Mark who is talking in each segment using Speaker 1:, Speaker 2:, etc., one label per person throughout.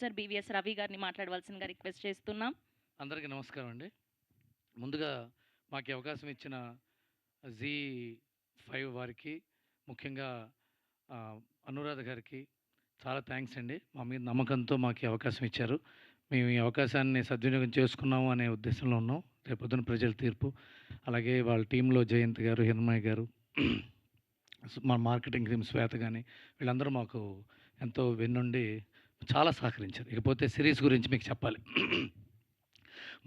Speaker 1: Sir BVS Ravi గారిని మాట్లాడవలసిందిగా request చేస్తున్నాం.
Speaker 2: అందరికీ నమస్కారం అండి. ముందుగా మాకు ఈ అవకాశం ఇచ్చిన జీ 5 వారికి, ముఖ్యంగా అనురాధ గారికి చాలా థ్యాంక్స్ అండి. మా మీద నమ్మకంతో మాకు ఈ అవకాశం ఇచ్చారు. మేము ఈ అవకాశాన్ని సద్వినియోగం చేసుకున్నాము అనే ఉద్దేశంలో ఉన్నాం. రేపొద్దున ప్రజల తీర్పు. అలాగే వాళ్ళ టీంలో జయంత్ గారు, హిరణ్మయ్య గారు, మా మార్కెటింగ్ టీమ్ శ్వేత గాని వీళ్ళందరూ మాకు ఎంతో వెన్నుండి చాలా సహకరించారు. ఇకపోతే సిరీస్ గురించి మీకు చెప్పాలి.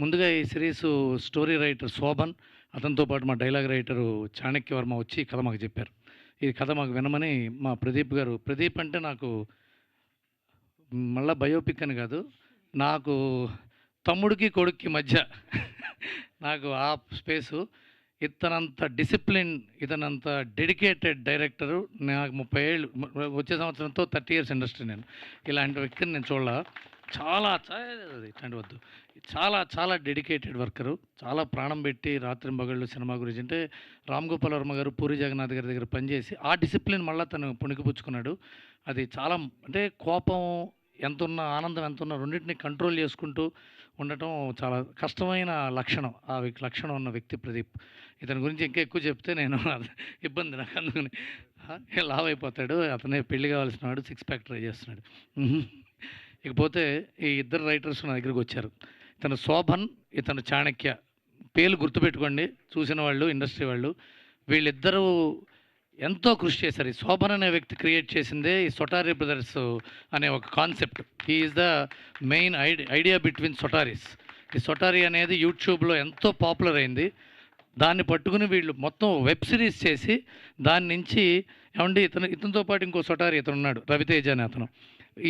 Speaker 2: ముందుగా ఈ సిరీసు స్టోరీ రైటర్ శోభన్, అతనితో పాటు మా డైలాగ్ రైటరు చాణక్యవర్మ వచ్చి ఈ కథ మాకు చెప్పారు. ఈ కథ మాకు వినమని మా ప్రదీప్ గారు, ప్రదీప్ అంటే నాకు మళ్ళా బయోపిక్ అని కాదు, నాకు తమ్ముడికి కొడుక్కి మధ్య నాకు ఆ స్పేసు. ఇతనంత డిసిప్లిన్, ఇతనంత డెడికేటెడ్ డైరెక్టరు నాకు 30 ఏళ్ళు, వచ్చే సంవత్సరంతో 30 ఇయర్స్ ఇండస్ట్రీ. నేను ఇలాంటి వ్యక్తిని నేను చూడాల. చాలా ఇట్లాంటి వద్దు, చాలా చాలా డెడికేటెడ్ వర్కరు. చాలా ప్రాణం పెట్టి రాత్రింబగళ్ళు సినిమా గురించి. అంటే రామ్ గోపాల్ వర్మ గారు, పూరి జగన్నాథ్ గారి దగ్గర పనిచేసి ఆ డిసిప్లిన్ మళ్ళీ తను పుణికిపుచ్చుకున్నాడు. అది చాలా, అంటే కోపం ఎంతున్నా, ఆనందం ఎంతున్నా రెండింటిని కంట్రోల్ చేసుకుంటూ ఉండటం చాలా కష్టమైన లక్షణం. ఆ లక్షణం ఉన్న వ్యక్తి ప్రదీప్. ఇతని గురించి ఇంకా ఎక్కువ చెప్తే నేను ఇబ్బంది నాకు, అందుకని లావ్ అయిపోతాడు. అతనే పెళ్లి కావాల్సిన వాడు, 6 ప్యాక్ ట్రై చేస్తున్నాడు. ఇకపోతే ఈ ఇద్దరు రైటర్స్ నా దగ్గరికి వచ్చారు. ఇతను శోభన్, ఇతను చాణక్య. పేర్లు గుర్తుపెట్టుకోండి చూసిన వాళ్ళు, ఇండస్ట్రీ వాళ్ళు. వీళ్ళిద్దరూ ఎంతో కృషి చేశారు. ఈ శోభన్ అనే వ్యక్తి క్రియేట్ చేసిందే ఈ సొటారీ బ్రదర్స్ అనే ఒక concept. He is the main idea between సొటారీస్. ఈ సొటారీ అనేది యూట్యూబ్లో ఎంతో పాపులర్ అయింది. దాన్ని పట్టుకుని వీళ్ళు మొత్తం వెబ్ సిరీస్ చేసి దాని నుంచి, ఏమంటే ఇతనితో పాటు ఇంకో సొటారీ ఇతను ఉన్నాడు, రవితేజ అనే అతను.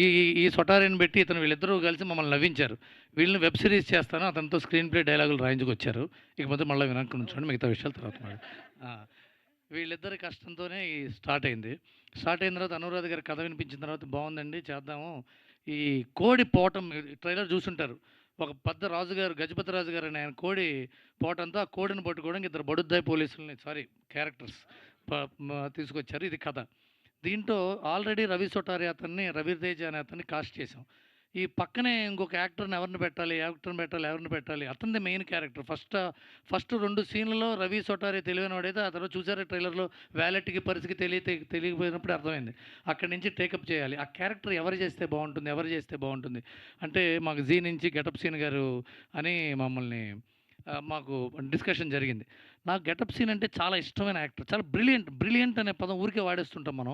Speaker 2: ఈ ఈ సొటారీని పెట్టి వీళ్ళిద్దరూ కలిసి మమ్మల్ని నవ్వించారు. వీళ్ళని వెబ్ సిరీస్ చేస్తాను, అతనితో స్క్రీన్ ప్లే డైలాగులు రాయించుకొచ్చారు. ఇకపోతే మళ్ళీ వినాక ఉంచండి, మిగతా విషయాలు తర్వాత వీళ్ళిద్దరి కష్టంతోనే స్టార్ట్ అయింది. స్టార్ట్ అయిన తర్వాత అనురాధ గారి కథ వినిపించిన తర్వాత బాగుందండి చేద్దాము. ఈ కోడి పోవటం ట్రైలర్ చూసుంటారు. ఒక పెద్ద రాజుగారు, గజపతి రాజు గారు అని ఆయన కోడి పోవటంతో ఆ కోడిని పట్టుకోవడానికి ఇద్దరు బడుద్దాయి పోలీసులని, క్యారెక్టర్స్ తీసుకొచ్చారు. ఇది కథ. దీంట్లో ఆల్రెడీ రవి సొటారి అతన్ని, రవితేజ అనే అతన్ని కాస్ట్ చేసాం. ఈ పక్కనే ఇంకొక యాక్టర్ని ఎవరిని పెట్టాలి, అతనిది మెయిన్ క్యారెక్టర్. ఫస్ట్ 2 సీన్లలో రవి సొటారి తెలివైన వాడైతే, ఆ తర్వాత చూసారా ట్రైలర్లో వ్యాలెట్కి పరిస్థితికి తెలియకపోయినప్పుడు అర్థమైంది. అక్కడి నుంచి టేకప్ చేయాలి. ఆ క్యారెక్టర్ ఎవరు చేస్తే బాగుంటుంది అంటే మాకు జీ నుంచి గెటప్ సీన్ గారు అని మమ్మల్ని మాకు డిస్కషన్ జరిగింది. నాకు గెటప్ సీన్ అంటే చాలా ఇష్టమైన యాక్టర్. చాలా బ్రిలియంట్ అనే పదం ఊరికే వాడేస్తుంటాం మనం.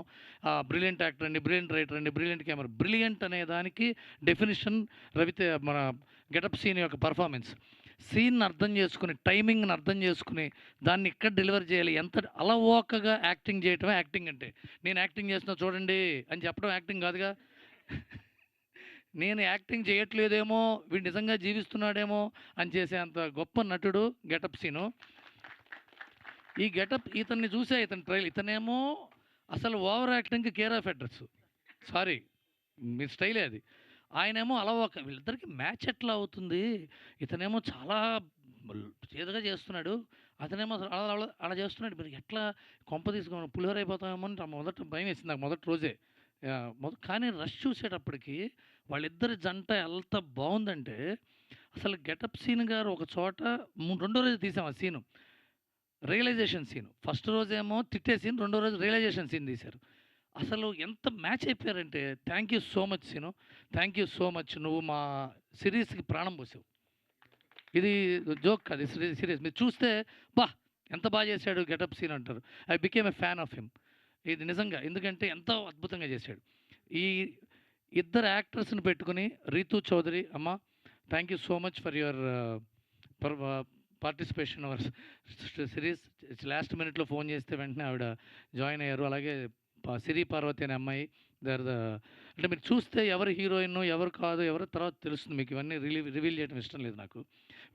Speaker 2: బ్రిలియంట్ యాక్టర్ అండి, బ్రిలియంట్ రైటర్ అండి, బ్రిలియంట్ కెమెరా. బ్రిలియంట్ అనే దానికి డెఫినిషన్ మన గెటప్ సీన్ యొక్క పర్ఫార్మెన్స్. సీన్‌ని అర్థం చేసుకుని, టైమింగ్‌ని అర్థం చేసుకుని, దాన్ని ఇక్కడ డెలివర్ చేయాలి. ఎంత అలవోకగా యాక్టింగ్ చేయటమే యాక్టింగ్ అంటే. నేను యాక్టింగ్ చేస్తున్నా చూడండి అని చెప్పడం యాక్టింగ్ కాదుగా. నేను యాక్టింగ్ చేయట్లేదేమో, వీడు నిజంగా జీవిస్తున్నాడేమో అని చేసేంత గొప్ప నటుడు గెటప్ సీను. ఈ గెటప్ ఇతన్ని చూసే ఇతనేమో అసలు ఓవర్ యాక్టింగ్‌కి కేర్ ఆఫ్ అడ్రస్. సారీ, మీ స్టైలే అది. ఆయనేమో అలవోక. వీళ్ళిద్దరికి మ్యాచ్ ఎట్లా అవుతుంది? ఇతనేమో చాలా చేదుగా చేస్తున్నాడు, అతనేమో అలా చేస్తున్నాడు. మరి ఎట్లా కొంప తీసుకొని పులిహోర అయిపోతామేమో అని మొదట భయమేసింది నాకు మొదటి రోజే. కానీ రష్ చూసేటప్పటికి వాళ్ళిద్దరి జంట ఎంత బాగుందంటే, అసలు గెటప్ సీన్ గారు ఒక చోట రెండో రోజు తీసాం ఆ సీను. Realisation scene. ఫస్ట్ రోజేమో తిట్టే సీన్, రెండో రోజు రియలైజేషన్ సీన్ తీశారు. అసలు ఎంత మ్యాచ్ అయిపోయారంటే, thank you so much Seenu. Thank you so much. నువ్వు మా సిరీస్‌కి ప్రాణం పోసావు. ఇది జోక్ కాదు, సీరియస్. మీరు చూస్తే ఎంత బాగా చేశాడు గెటప్ సీన్ అంటారు. I became a fan of him. ఇది నిజంగా. ఎందుకంటే ఎంతో అద్భుతంగా చేశాడు. ఈ ఇద్దరు యాక్టర్స్‌ని పెట్టుకొని, రీతూ చౌదరి అమ్మ, thank you so much for your participation our series. Last మినిట్‌లో ఫోన్ చేస్తే వెంటనే ఆవిడ జాయిన్ అయ్యారు. అలాగే సిరి పార్వతి అనే అమ్మాయి. అంటే మీరు చూస్తే ఎవరు హీరోయిన్, ఎవరు కాదు, ఎవరో తర్వాత తెలుస్తుంది మీకు. ఇవన్నీ రివీల్ చేయడం ఇష్టం లేదు నాకు.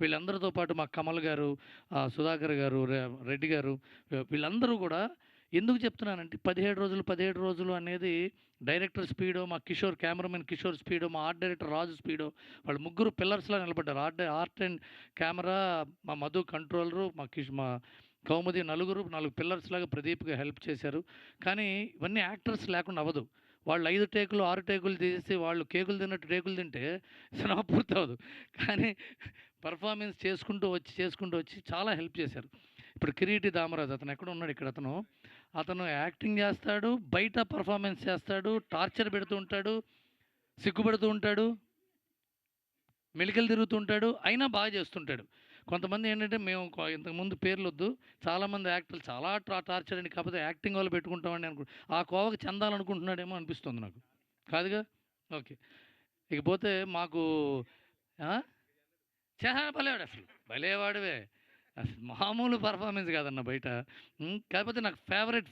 Speaker 2: వీళ్ళందరితో పాటు మా కమల్ గారు, సుధాకర్ గారు, రెడ్డి గారు, వీళ్ళందరూ కూడా. ఎందుకు చెప్తున్నానంటే 17 రోజులు అనేది డైరెక్టర్ స్పీడో, మా కిషోర్ కెమెరామెన్ కిషోర్ స్పీడో, మా ఆర్ట్ డైరెక్టర్ రాజు స్పీడో, వాళ్ళు ముగ్గురు పిల్లర్స్‌లా నిలబడ్డారు. ఆర్ట్ అండ్ కెమెరా, మా మధు కంట్రోలరు, మా కౌముది, 4 పిల్లర్స్ లాగా ప్రదీప్‌కి హెల్ప్ చేశారు. కానీ ఇవన్నీ యాక్టర్స్ లేకుండా అవ్వదు. వాళ్ళు 5 టేకులు 6 టేకులు తీసి వాళ్ళు కేకులు తిన్నట్టు టేకులు తింటే సినిమా పూర్తవదు. కానీ పర్ఫార్మెన్స్ చేసుకుంటూ వచ్చి చాలా హెల్ప్ చేశారు. ఇప్పుడు 'కిరీటి దామరాజు' అతను ఎక్కడ ఉన్నాడు ఇక్కడ అతను యాక్టింగ్ చేస్తాడు, బయట పర్ఫార్మెన్స్ చేస్తాడు, టార్చర్ పెడుతూ ఉంటాడు, సిగ్గుపడుతూ ఉంటాడు, మెలికలు తిరుగుతూ ఉంటాడు, అయినా బాగా చేస్తుంటాడు. కొంతమంది ఏంటంటే మేము ఇంతకుముందు పేర్లొద్దు, చాలామంది యాక్టర్లు చాలా టార్చర్ అండి, కాకపోతే యాక్టింగ్ వాళ్ళు పెట్టుకుంటామని ఆ కోవకు చెందాలనుకుంటున్నాడేమో అనిపిస్తుంది నాకు. కాదుగా? ఓకే. ఇకపోతే మాకు ఆ? భలేవాడు అసలు, భలేవాడివే. అసలు మామూలు పర్ఫార్మెన్స్ కాదన్న బయట. కాకపోతే నాకు ఫేవరెట్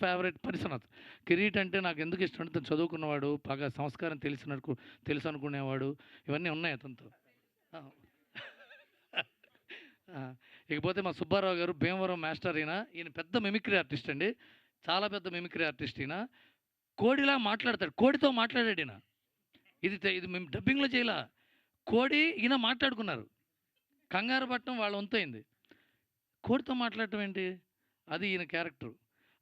Speaker 2: పరిసనత్. కిరీట్ అంటే నాకు ఎందుకు ఇష్టం అంటే, తను చదువుకున్నవాడు, బాగా సంస్కారం తెలుసు అనుకునేవాడు, ఇవన్నీ ఉన్నాయి అతనితో. ఆ. ఆ, ఇకపోతే మా సుబ్బారావు గారు భీమవరం మాస్టర్. ఈయన పెద్ద మిమిక్రీ ఆర్టిస్ట్ అండి, చాలా పెద్ద మిమిక్రీ ఆర్టిస్ట్. ఈయన కోడిలా మాట్లాడతాడు, కోడితో మాట్లాడాడు ఈయన. ఇది మేము డబ్బింగ్లో చేయలా, కోడి ఈయన మాట్లాడుకున్నారు, కంగారు పట్టడం వాళ్ళ వంతైంది, కోడితో మాట్లాడటం ఏంటి, అది ఈయన క్యారెక్టర్.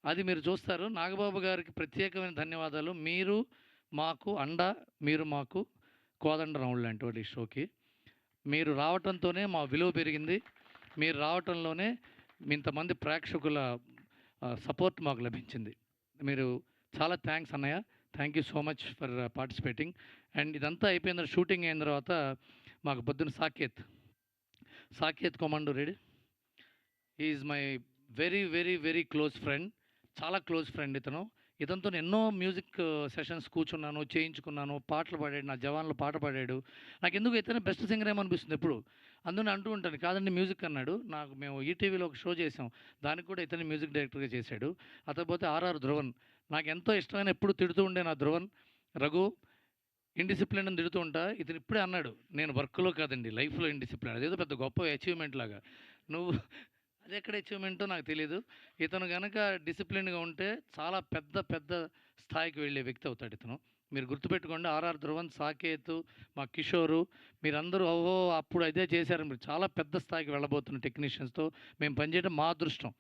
Speaker 2: అది మీరు చూస్తారు. నాగబాబు గారికి ప్రత్యేకమైన ధన్యవాదాలు. మీరు మాకు అండ, మీరు మాకు కోదండరాముడు లాంటి వాడు ఈ షోకి. మీరు రావటంతోనే మా విలువ పెరిగింది, మీరు రావటంలోనే ఇంతమంది ప్రేక్షకుల సపోర్ట్ మాకు లభించింది. మీరు చాలా థ్యాంక్స్ అన్నయ్య, thank you so much for participating. And ఇదంతా అయిపోయిన షూటింగ్ అయిన తర్వాత మాకు పొద్దున్న Saketh Komanduri ready. Is my very close friend, చాలా క్లోజ్ ఫ్రెండ్ ఇతనితో ఎన్నో మ్యూజిక్ సెషన్స్ కూర్చున్నాను, చేయించుకున్నాను, పాటలు పాడాడు, నా జవాన్లో పాట పాడాడు. నాకు ఎందుకు ఇతనే బెస్ట్ సింగర్ ఏమనిపిస్తుంది ఎప్పుడు. అందుకని అంటూ ఉంటాను, కాదండి మ్యూజిక్ అన్నాడు. మేము ఈటీవీలో ఒక షో చేసాం, దానికి కూడా ఇతని మ్యూజిక్ డైరెక్టర్గా చేశాడు. అతకపోతే ఆర్ఆర్ ధ్రువన్, నాకు ఎంతో ఇష్టమైన, ఎప్పుడు తిడుతూ ఉండే నా ధ్రువన్. రఘు ఇండిసిప్లిన్ అని తిడుతూ ఉంటా, ఇతను ఇప్పుడే అన్నాడు, నేను వర్క్లో కాదండి లైఫ్లో ఇండిసిప్లిన్, అదేదో పెద్ద గొప్ప అచీవ్మెంట్ లాగా. నువ్వు అది ఎక్కడ అచీవ్మెంటో నాకు తెలియదు. ఇతను కనుక డిసిప్లిన్గా ఉంటే చాలా పెద్ద స్థాయికి వెళ్ళే వ్యక్తి అవుతాడు ఇతను. మీరు గుర్తుపెట్టుకోండి, ఆర్ఆర్ ధ్రువన్, సాకేత్, మా కిషోరు, మీరందరూ ఓహో అప్పుడు అదే చేశారు. మీరు చాలా పెద్ద స్థాయికి వెళ్ళబోతున్న టెక్నీషియన్స్తో మేము పనిచేయడం మా అదృష్టం.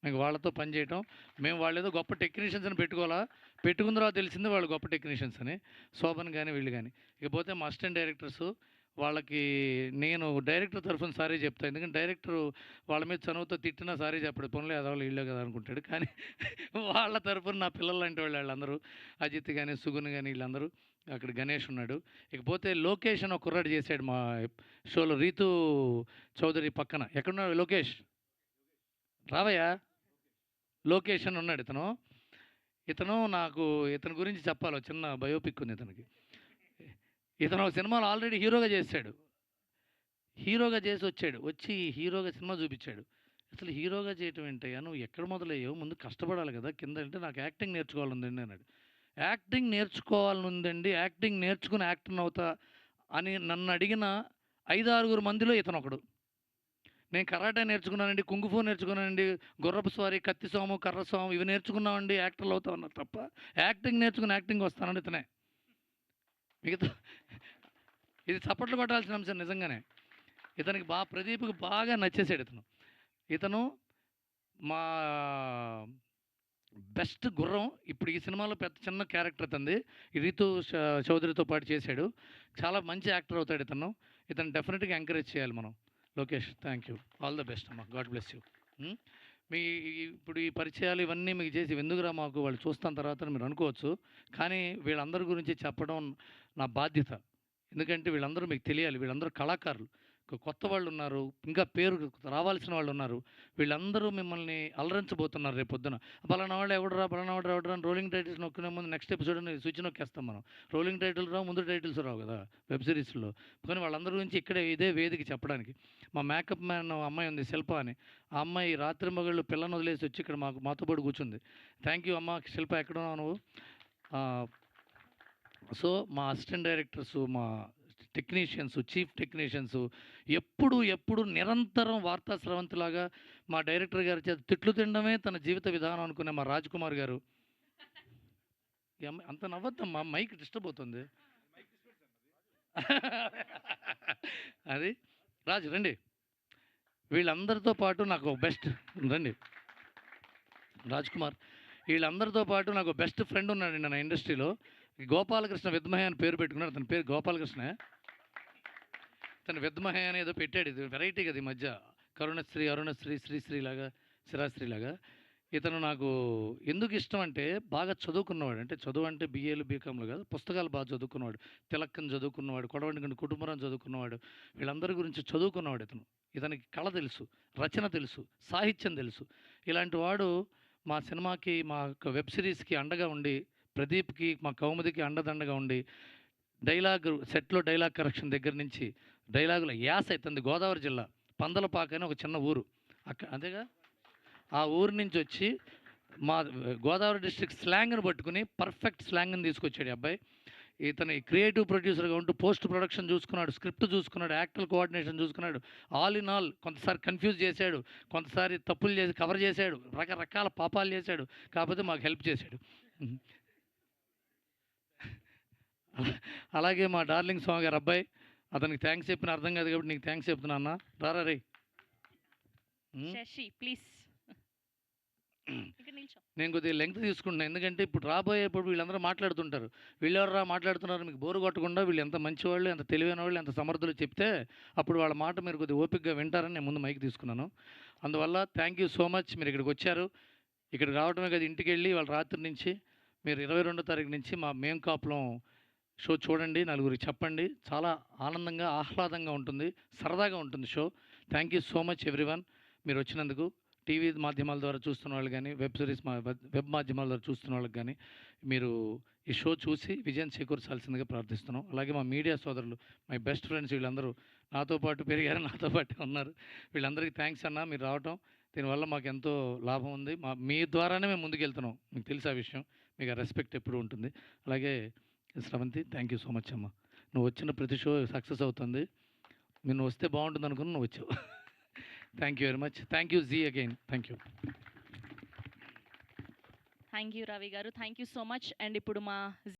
Speaker 2: మీకు వాళ్ళతో పనిచేయటం, మేము వాళ్ళు ఏదో గొప్ప టెక్నీషియన్స్ అని పెట్టుకున్న తర్వాత తెలిసింది వాళ్ళు గొప్ప టెక్నీషియన్స్ అని. శోభన్ కానీ వీళ్ళు కానీ. ఇకపోతే మా అసిస్టెంట్ డైరెక్టర్సు, వాళ్ళకి నేను డైరెక్టర్ తరఫున సారీ చెప్తాను, ఎందుకంటే డైరెక్టర్ వాళ్ళ మీద చనువుతో తిట్టినా సారీ చెప్పడు, పనులు ఎదవాళ్ళు వీళ్ళే కదా అనుకుంటాడు. కానీ వాళ్ళ తరఫున నా పిల్లలు అంటే వాళ్ళందరూ, అజిత్ కానీ సుగున్ కానీ వీళ్ళందరూ, అక్కడ గణేష్ ఉన్నాడు. ఇకపోతే లోకేష్ అని ఒక కుర్రాడు చేశాడు మా షోలో, రీతు చౌదరి పక్కన. ఎక్కడున్నాడు లోకేష్? రావయ్యా. లోకేష్ అని ఉన్నాడు ఇతను గురించి చెప్పాలి, చిన్న బయోపిక్ ఉంది ఇతనికి. ఇతను ఒక సినిమాలో ఆల్రెడీ హీరోగా చేశాడు, వచ్చి హీరోగా సినిమా చూపించాడు. అసలు హీరోగా చేయటం ఏంటయ్యా, నువ్వు ఎక్కడ మొదలయ్యావు, ముందు కష్టపడాలి కదా కింద. అంటే నాకు యాక్టింగ్ నేర్చుకోవాలండి అన్నాడు. యాక్టింగ్ నేర్చుకోవాలనుందండి, యాక్టింగ్ నేర్చుకుని యాక్టర్ అవుతా అని నన్ను అడిగిన 5-6 మందిలో ఇతను ఒకడు. నేను కరాటే నేర్చుకున్నానండి, కుంగుఫూ నేర్చుకున్నానండి, గుర్రపు స్వారీ, కత్తి సోము, కర్ర సోము, ఇవి నేర్చుకున్నామండి, యాక్టర్లు అవుతా ఉన్నారు తప్ప యాక్టింగ్ నేర్చుకుని యాక్టింగ్ వస్తానండి ఇతనే. మిగతా ఇది చప్పట్లు కొట్టాల్సిన అంశం నిజంగానే. ఇతనికి ప్రదీప్కి బాగా నచ్చేసాడు ఇతను మా బెస్ట్ గుర్రం. ఇప్పుడు ఈ సినిమాలో పెద్ద చిన్న క్యారెక్టర్ అతంది, రీతు చౌదరితో పాటు చేశాడు. చాలా మంచి యాక్టర్ అవుతాడు ఇతను డెఫినెట్గా ఎంకరేజ్ చేయాలి మనం. Lokesh, thank you, all the best అమ్మా, గాడ్ బ్లెస్ యూ. మీ ఇప్పుడు ఈ పరిచయాలు ఇవన్నీ మీకు చేసి ఎందుకురా మాకు, వాళ్ళు చూస్తాన తర్వాత మీరు అనుకోవచ్చు, కానీ వీళ్ళందరి గురించి చెప్పడం నా బాధ్యత. ఎందుకంటే వీళ్ళందరూ మీకు తెలియాలి, వీళ్ళందరూ కళాకారులు. కొత్త వాళ్ళు ఉన్నారు, ఇంకా పేరు రావాల్సిన వాళ్ళు ఉన్నారు. వీళ్ళందరూ మిమ్మల్ని అలరించబోతున్నారు రేపు పొద్దున. పలానా వాడు ఎవడరా అని రోలింగ్ టైటిల్స్ నొక్కునే ముందు నెక్స్ట్ ఎపిసోడ్ స్విచ్ నొక్కేస్తాం మనం. రోలింగ్ టైటిల్స్ రావు, ముందు టైటిల్స్ రావు కదా వెబ్ సిరీస్లో. కానీ వాళ్ళందరి గురించి ఇక్కడే ఇదే వేదిక చెప్పడానికి. మా మేకప్ మ్యాన్ అమ్మాయి ఉంది, శిల్ప అని. ఆ అమ్మాయి రాత్రి మగళ్ళు పిల్లని వదిలేసి వచ్చి ఇక్కడ మాతో పాటు కూర్చుంది. థ్యాంక్ యూ అమ్మ. శిల్ప, ఎక్కడున్నావు నువ్వు? సో మా అసిస్టెంట్ డైరెక్టర్స్, మా టెక్నీషియన్స్, చీఫ్ టెక్నీషియన్స్ ఎప్పుడు నిరంతరం వార్తా స్రవంతిలాగా మా డైరెక్టర్ గారి చేత తిట్లు తినడమే తన జీవిత విధానం అనుకునే మా రాజ్ కుమార్ గారు. అంత నవ్వద్దమ్మా, మైక్ డిస్టర్బ్ అవుతుంది. అది రాజు రండి. వీళ్ళందరితో పాటు నాకు బెస్ట్ రండి రాజ్ కుమార్. వీళ్ళందరితో పాటు నాకు బెస్ట్ ఫ్రెండ్ ఉన్నాడండి నా ఇండస్ట్రీలో. గోపాలకృష్ణ విద్మహే అని పేరు పెట్టుకున్నాడు. అతని పేరు గోపాలకృష్ణ. తను విద్మహే అని ఏదో పెట్టాడు. ఇది వెరైటీ కదా ఈ మధ్య. కరుణశ్రీ, అరుణశ్రీ, శ్రీశ్రీ లాగా, శిరాశ్రీ లాగా. ఇతను నాకు ఎందుకు ఇష్టం అంటే బాగా చదువుకున్నవాడు. అంటే చదువు అంటే బీఏలు, బీకామ్లు కాదు. పుస్తకాలు బాగా చదువుకున్నవాడు. తిలక్కని చదువుకున్నవాడు, కొడవటిగంటి కుటుంబరావు చదువుకున్నవాడు. వీళ్ళందరి గురించి చదువుకున్నవాడు ఇతను. ఇతనికి కళ తెలుసు, రచన తెలుసు, సాహిత్యం తెలుసు. ఇలాంటి వాడు మా సినిమాకి, మా వెబ్ సిరీస్కి అండగా ఉండి, ప్రదీప్కి, మా కౌముదికి అండదండగా ఉండి, డైలాగ్ సెట్లో డైలాగ్ కరెక్షన్ దగ్గర నుంచి డైలాగుల యాస ఇతంది. గోదావరి జిల్లా పందలపాక అని ఒక చిన్న ఊరు. అదేగా ఆ ఊరు నుంచి వచ్చి మా గోదావరి డిస్ట్రిక్ట్ స్లాంగ్ని పట్టుకుని పర్ఫెక్ట్ స్లాంగ్ని తీసుకొచ్చాడు ఈ అబ్బాయి. ఇతని క్రియేటివ్ ప్రొడ్యూసర్గా ఉంటూ పోస్ట్ ప్రొడక్షన్ చూసుకున్నాడు, స్క్రిప్ట్ చూసుకున్నాడు, యాక్టర్ కోఆర్డినేషన్ చూసుకున్నాడు. ఆల్ ఇన్ ఆల్ కొంతసారి కన్ఫ్యూజ్ చేశాడు, కొంతసారి తప్పులు చేసి కవర్ చేశాడు, రకరకాల పాపాలు చేశాడు. కాకపోతే మాకు హెల్ప్ చేశాడు. అలాగే మా డార్లింగ్ స్వామి గారు అబ్బాయి, అతనికి థ్యాంక్స్ చెప్పిన అర్థం కాదు కాబట్టి నీకు థ్యాంక్స్ చెప్తున్నా అన్న. రారా రే.
Speaker 1: శశి ప్లీజ్ ఇక్కడ నిల్చో.
Speaker 2: నేను కొద్దిగా లెంగ్త్ తీసుకుంటున్నాను, ఎందుకంటే ఇప్పుడు రాబోయేప్పుడు వీళ్ళందరూ మాట్లాడుతుంటారు. వీళ్ళెవరా మాట్లాడుతున్నారు, మీకు బోరు కొట్టకుండా వీళ్ళు ఎంత మంచివాళ్ళు, ఎంత తెలివైన వాళ్ళు, ఎంత సమర్థులు చెప్తే అప్పుడు వాళ్ళ మాట మీరు కొద్దిగా ఓపికగా వింటారని నేను ముందు మైక్ తీసుకున్నాను. అందువల్ల థ్యాంక్ యూ సో మచ్. మీరు ఇక్కడికి వచ్చారు. ఇక్కడికి రావడమే కదా, ఇంటికి వెళ్ళి వాళ్ళ రాత్రి నుంచి మీరు 22వ తారీఖు నుంచి మా మేం కాపులం షో చూడండి, నలుగురికి చెప్పండి. చాలా ఆనందంగా, ఆహ్లాదంగా ఉంటుంది, సరదాగా ఉంటుంది show. Thank you so much everyone మీరు వచ్చినందుకు. టీవీ మాధ్యమాల ద్వారా చూస్తున్న వాళ్ళు కానీ, వెబ్ సిరీస్ వెబ్ మాధ్యమాల ద్వారా చూస్తున్న వాళ్ళకి కానీ మీరు ఈ షో చూసి విజయం చేకూర్చాల్సిందిగా ప్రార్థిస్తున్నాం. అలాగే మా మీడియా సోదరులు, మై బెస్ట్ ఫ్రెండ్స్, వీళ్ళందరూ నాతో పాటు పెరిగారు, నాతో పాటు ఉన్నారు. వీళ్ళందరికీ థ్యాంక్స్ అన్న, మీరు రావటం. దీనివల్ల మాకు ఎంతో లాభం ఉంది. మీ ద్వారానే మేము ముందుకెళ్తున్నాం. మీకు తెలుసు ఆ విషయం. మీకు ఆ రెస్పెక్ట్ ఎప్పుడు ఉంటుంది. అలాగే స్రవంతి, థ్యాంక్ యూ సో మచ్ అమ్మ. నువ్వు వచ్చిన ప్రతి షో సక్సెస్ అవుతుంది. నువ్వు వస్తే బాగుంటుంది అనుకుని నువ్వు వచ్చావు. Thank you very much. Thank you ji again. Thank you.
Speaker 1: Thank you Ravi garu, thank you so much. And ఇప్పుడు మా